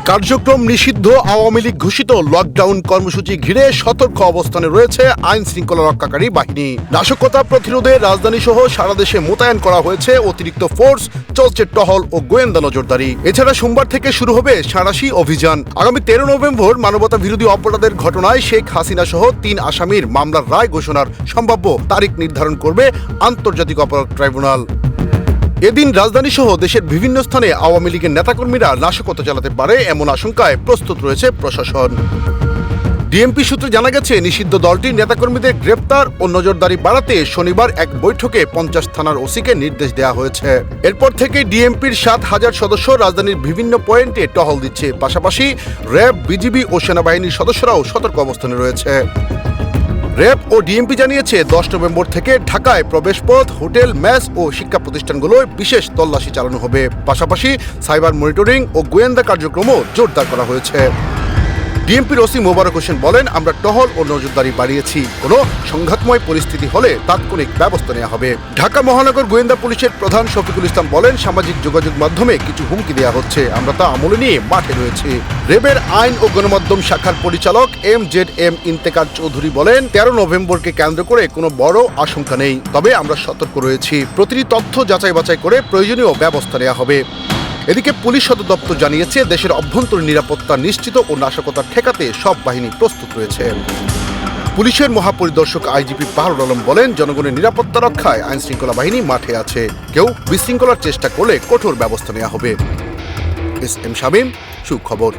কার্যক্রম নিষিদ্ধ আওয়ামী লীগ ঘোষিত লকডাউন কর্মসূচি ঘিরে সতর্ক অবস্থানে রয়েছে আইন শৃঙ্খলা রক্ষাকারী বাহিনী। নাশকতা প্রতিরোধে রাজধানী সহ সারা দেশে মোতায়েন করা হয়েছে অতিরিক্ত ফোর্স, চলছে টহল ও গোয়েন্দা নজরদারি। এছাড়া সোমবার থেকে শুরু হবে সাঁড়াশি অভিযান। আগামী 13 নভেম্বর মানবতা বিরোধী অপরাধের ঘটনায় শেখ হাসিনা সহ 3 আসামির মামলার রায় ঘোষণার সম্ভাব্য তারিখ নির্ধারণ করবে আন্তর্জাতিক অপরাধ ট্রাইব্যুনাল। এদিন রাজধানী সহ দেশের বিভিন্ন স্থানে আওয়ামী লীগের নেতাকর্মীরা নাশকতা চালাতে পারে এমন আশঙ্কায় প্রস্তুত রয়েছে প্রশাসন। ডিএমপি সূত্রে জানা গেছে, নিষিদ্ধ দলটির নেতাকর্মীদের গ্রেপ্তার ও নজরদারি বাড়াতে শনিবার এক বৈঠকে 50 থানার ওসিকে নির্দেশ দেওয়া হয়েছে। এরপর থেকে ডিএমপির 7,000 সদস্য রাজধানীর বিভিন্ন পয়েন্টে টহল দিচ্ছে। পাশাপাশি র্যাব, বিজিবি ও সেনাবাহিনীর সদস্যরাও সতর্ক অবস্থানে রয়েছে। র্যাব ও ডিএমপি জানিয়েছে, 10 নভেম্বর থেকে ঢাকায় প্রবেশপথ, হোটেল, মেস ও শিক্ষা প্রতিষ্ঠানগুলোয় বিশেষ তল্লাশি চালানো হবে। পাশাপাশি সাইবার মনিটরিং ও গোয়েন্দা কার্যক্রমও জোরদার করা হয়েছে। ডিএমপির ওসি মোবারক হোসেন বলেন, আমরা টহল ও নজরদারি বাড়িয়েছি। কোনো সংঘাতময় পরিস্থিতি হলে তাৎক্ষণিক ব্যবস্থা নেওয়া হবে। ঢাকা মহানগর গোয়েন্দা পুলিশের প্রধান শফিকুল ইসলাম বলেন, সামাজিক যোগাযোগ মাধ্যমে কিছু হুমকি দেওয়া হচ্ছে, আমরা তা আমলে নিয়ে মাঠে রয়েছি। র্যাবের আইন ও গণমাধ্যম শাখার পরিচালক MZM ইন্তেকার চৌধুরী বলেন, 13 নভেম্বরকে কেন্দ্র করে কোনো বড় আশঙ্কা নেই, তবে আমরা সতর্ক রয়েছি। প্রতিটি তথ্য যাচাই বাছাই করে প্রয়োজনীয় ব্যবস্থা নেওয়া হবে। এদিকে পুলিশ সদর দপ্তর জানিয়েছে, দেশের অভ্যন্তরীণ নিরাপত্তা নিশ্চিত ও নাশকতা ঠেকাতে সব বাহিনী প্রস্তুত রয়েছে। পুলিশের মহাপরিদর্শক আইজিপি বাহারুল আলম বলেন, জনগণের নিরাপত্তা রক্ষায় আইন শৃঙ্খলা বাহিনী মাঠে আছে। কেউ বিশৃঙ্খলার চেষ্টা করলে কঠোর ব্যবস্থা নেওয়া হবে। SM শামীম, সুখবর।